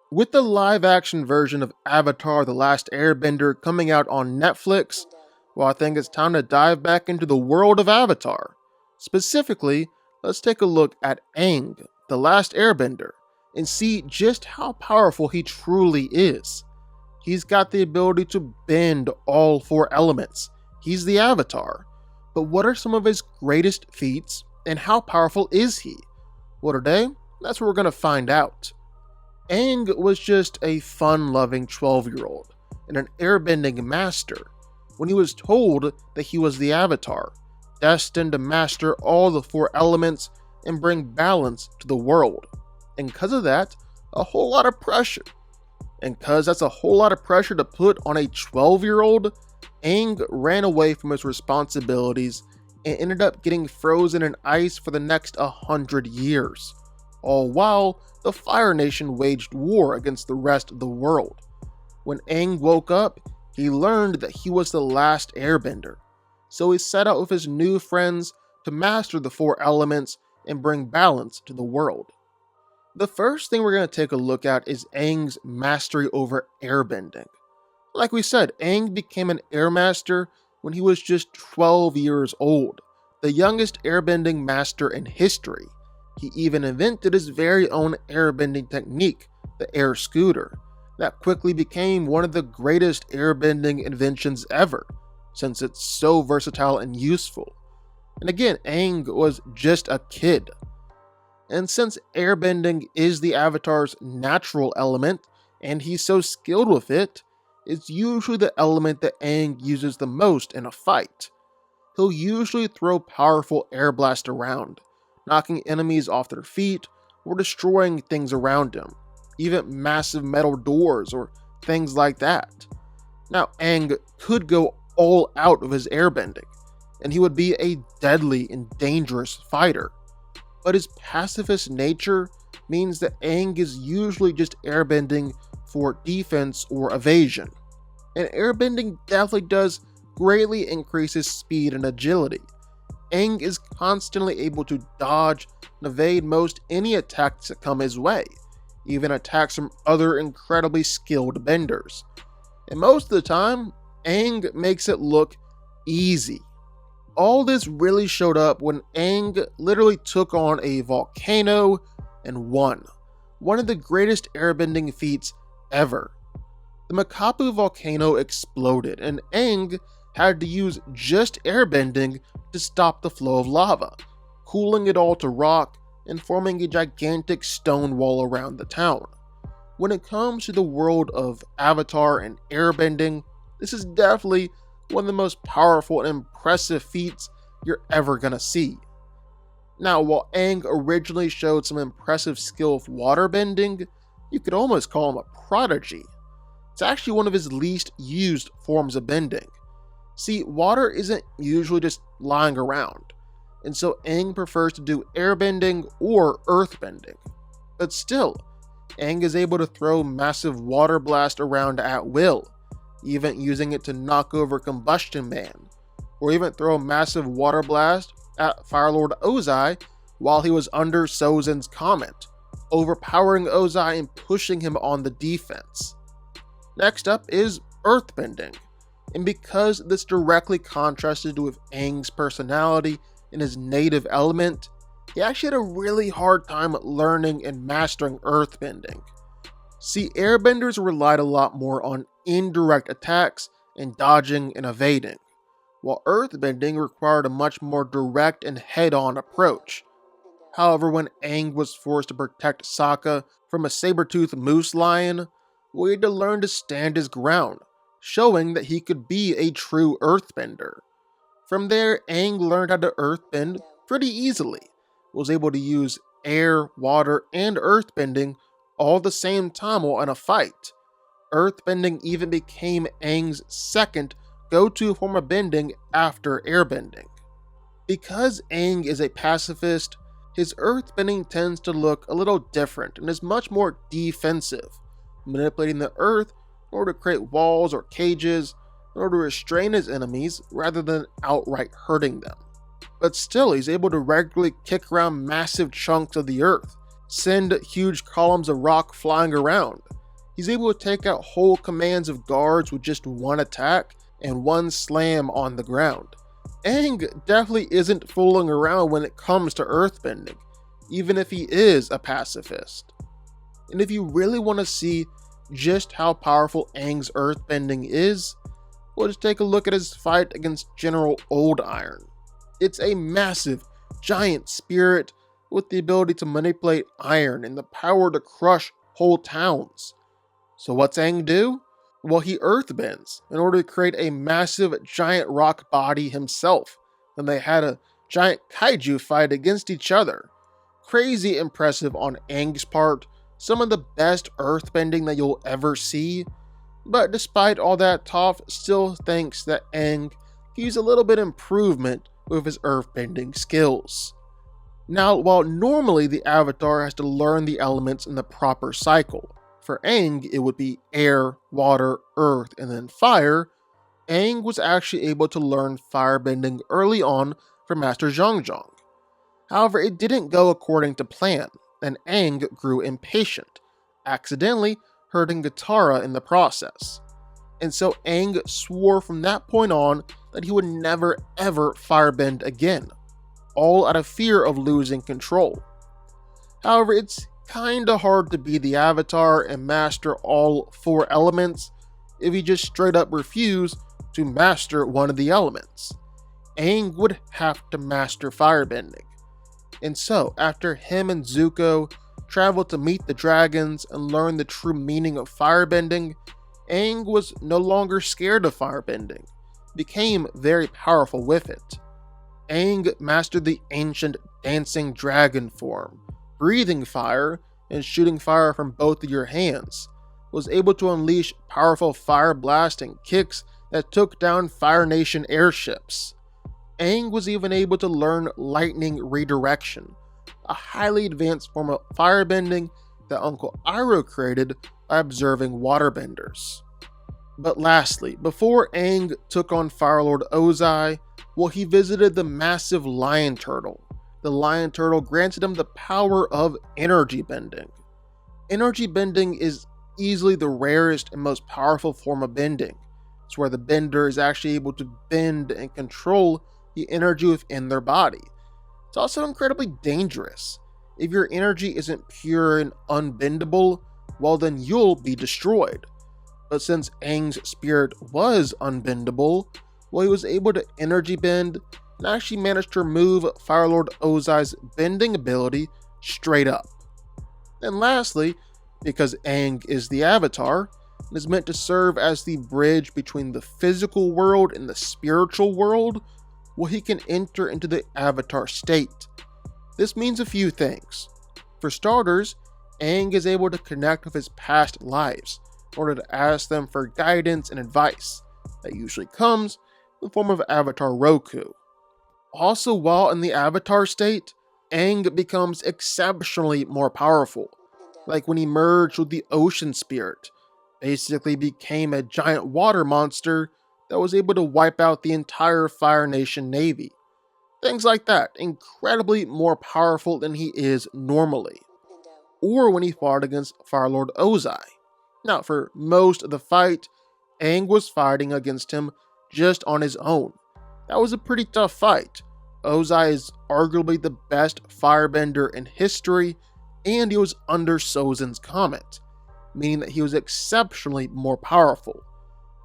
With the live action version of Avatar The Last Airbender coming out on Netflix, well, I think it's time to dive back into the world of Avatar. Specifically, let's take a look at Aang, The Last Airbender, and see just how powerful he truly is. He's got the ability to bend all four elements. He's the Avatar. But what are some of his greatest feats, and how powerful is he? Well, today, that's what we're going to find out. Aang was just a fun-loving 12-year-old and an airbending master when he was told that he was the Avatar, destined to master all the four elements and bring balance to the world. And because of that, a whole lot of pressure. And because that's a whole lot of pressure to put on a 12-year-old, Aang ran away from his responsibilities and ended up getting frozen in ice for the next 100 years. All while the Fire Nation waged war against the rest of the world. When Aang woke up, he learned that he was the last airbender. So he set out with his new friends to master the four elements and bring balance to the world. The first thing we're going to take a look at is Aang's mastery over airbending. Like we said, Aang became an airmaster when he was just 12 years old, the youngest airbending master in history. He even invented his very own airbending technique, the air scooter, that quickly became one of the greatest airbending inventions ever, since it's so versatile and useful. And again, Aang was just a kid. And since airbending is the Avatar's natural element, and he's so skilled with it, it's usually the element that Aang uses the most in a fight. He'll usually throw powerful air blasts around, knocking enemies off their feet or destroying things around him, even massive metal doors or things like that. Now, Aang could go all out of his airbending, and he would be a deadly and dangerous fighter. But his pacifist nature means that Aang is usually just airbending for defense or evasion. And airbending definitely does greatly increase his speed and agility. Aang is constantly able to dodge and evade most any attacks that come his way, even attacks from other incredibly skilled benders. And most of the time, Aang makes it look easy. All this really showed up when Aang literally took on a volcano and won, one of the greatest airbending feats ever. The Makapu volcano exploded, and Aang had to use just airbending to stop the flow of lava, cooling it all to rock and forming a gigantic stone wall around the town. When it comes to the world of Avatar and airbending, this is definitely one of the most powerful and impressive feats you're ever gonna see. Now, while Aang originally showed some impressive skill with waterbending, you could almost call him a prodigy. It's actually one of his least used forms of bending. See, water isn't usually just lying around, and so Aang prefers to do airbending or earthbending. But still, Aang is able to throw massive water blast around at will, even using it to knock over Combustion Man, or even throw a massive water blast at Firelord Ozai while he was under Sozin's comet, overpowering Ozai and pushing him on the defense. Next up is earthbending. And because this directly contrasted with Aang's personality and his native element, he actually had a really hard time learning and mastering earthbending. See, airbenders relied a lot more on indirect attacks and dodging and evading, while earthbending required a much more direct and head-on approach. However, when Aang was forced to protect Sokka from a saber-toothed moose lion, he had to learn to stand his ground, showing that he could be a true earthbender. From there, Aang learned how to earthbend pretty easily, was able to use air, water, and earthbending all at the same time while in a fight. Earthbending even became Aang's second go-to form of bending after airbending. Because Aang is a pacifist, his earthbending tends to look a little different and is much more defensive, manipulating the earth in order to create walls or cages in order to restrain his enemies rather than outright hurting them. But still, he's able to regularly kick around massive chunks of the earth, send huge columns of rock flying around, He's able to take out whole commands of guards with just one attack and one slam on the ground. Aang definitely isn't fooling around when it comes to earthbending, even if he is a pacifist. And if you really want to see just how powerful Aang's earthbending is, well, just take a look at his fight against General Old Iron. It's a massive, giant spirit with the ability to manipulate iron and the power to crush whole towns. So what's Aang do? Well, he earthbends in order to create a massive, giant rock body himself. Then they had a giant kaiju fight against each other. Crazy impressive on Aang's part, some of the best earthbending that you'll ever see. But despite all that, Toph still thinks that Aang can use a little bit of improvement with his earthbending skills. Now, while normally the Avatar has to learn the elements in the proper cycle, for Aang it would be air, water, earth, and then fire, Aang was actually able to learn firebending early on from Master Zhang. However, it didn't go according to plan, and Aang grew impatient, accidentally hurting Katara in the process. And so Aang swore from that point on that he would never ever firebend again, all out of fear of losing control. However, it's kinda hard to be the Avatar and master all 4 elements if you just straight up refuse to master one of the elements. Aang would have to master firebending. And so, after him and Zuko traveled to meet the dragons and learn the true meaning of firebending, Aang was no longer scared of firebending, became very powerful with it. Aang mastered the ancient dancing dragon form, breathing fire and shooting fire from both of your hands, was able to unleash powerful fire blasting kicks that took down Fire Nation airships. Aang was even able to learn lightning redirection, a highly advanced form of firebending that Uncle Iroh created by observing waterbenders. But lastly, before Aang took on Fire Lord Ozai, well, he visited the massive lion turtle. The lion turtle granted him the power of energy bending. Energy bending is easily the rarest and most powerful form of bending. It's where the bender is actually able to bend and control the energy within their body. It's also incredibly dangerous. If your energy isn't pure and unbendable, well then you'll be destroyed. But since Aang's spirit was unbendable, well, he was able to energy bend and actually managed to remove Fire Lord Ozai's bending ability straight up. And lastly, because Aang is the Avatar and is meant to serve as the bridge between the physical world and the spiritual world, well, he can enter into the Avatar state. This means a few things. For starters, Aang is able to connect with his past lives in order to ask them for guidance and advice. That usually comes in the form of Avatar Roku. Also, while in the Avatar state, Aang becomes exceptionally more powerful. Like when he merged with the Ocean Spirit, basically became a giant water monster that was able to wipe out the entire Fire Nation Navy. Things like that, incredibly more powerful than he is normally. Or when he fought against Fire Lord Ozai. Now, for most of the fight, Aang was fighting against him just on his own. That was a pretty tough fight. Ozai is arguably the best firebender in history, and he was under Sozin's comet, meaning that he was exceptionally more powerful.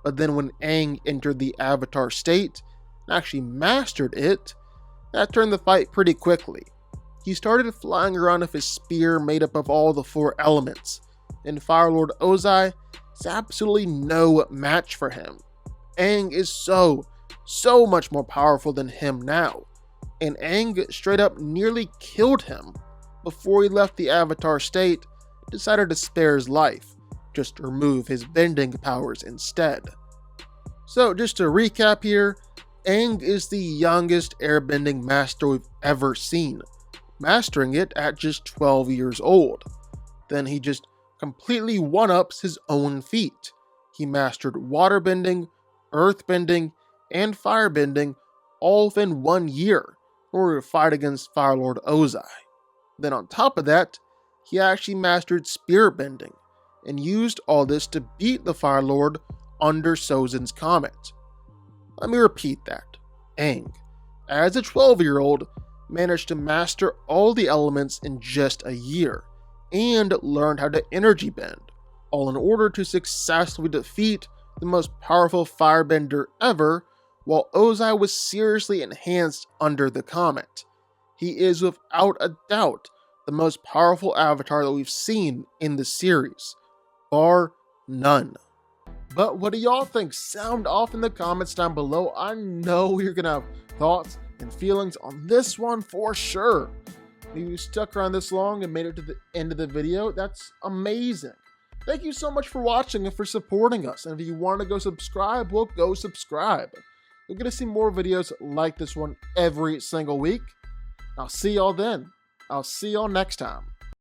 But then when Aang entered the Avatar state and actually mastered it, that turned the fight pretty quickly. He started flying around with his spear made up of all the 4 elements, and Fire Lord Ozai is absolutely no match for him. Aang is so much more powerful than him now, and Aang straight up nearly killed him before he left the Avatar state, decided to spare his life, just to remove his bending powers instead. So just to recap here, Aang is the youngest airbending master we've ever seen, mastering it at just 12 years old. Then he just completely one-ups his own feat. He mastered waterbending, earthbending, and firebending all within 1 year in order to fight against Fire Lord Ozai. Then on top of that, he actually mastered spirit bending and used all this to beat the Fire Lord under Sozin's comet. Let me repeat that. Aang, as a 12-year-old, managed to master all the elements in just a year, and learned how to energy bend, all in order to successfully defeat the most powerful firebender ever, while Ozai was seriously enhanced under the comet. He is without a doubt the most powerful avatar that we've seen in the series, bar none. But what do y'all think? Sound off in the comments down below. I know you're gonna have thoughts and feelings on this one for sure. If you stuck around this long and made it to the end of the video, that's amazing. Thank you so much for watching and for supporting us. And if you want to go subscribe, well, go subscribe. You're going to see more videos like this one every single week. I'll see y'all then. I'll see y'all next time.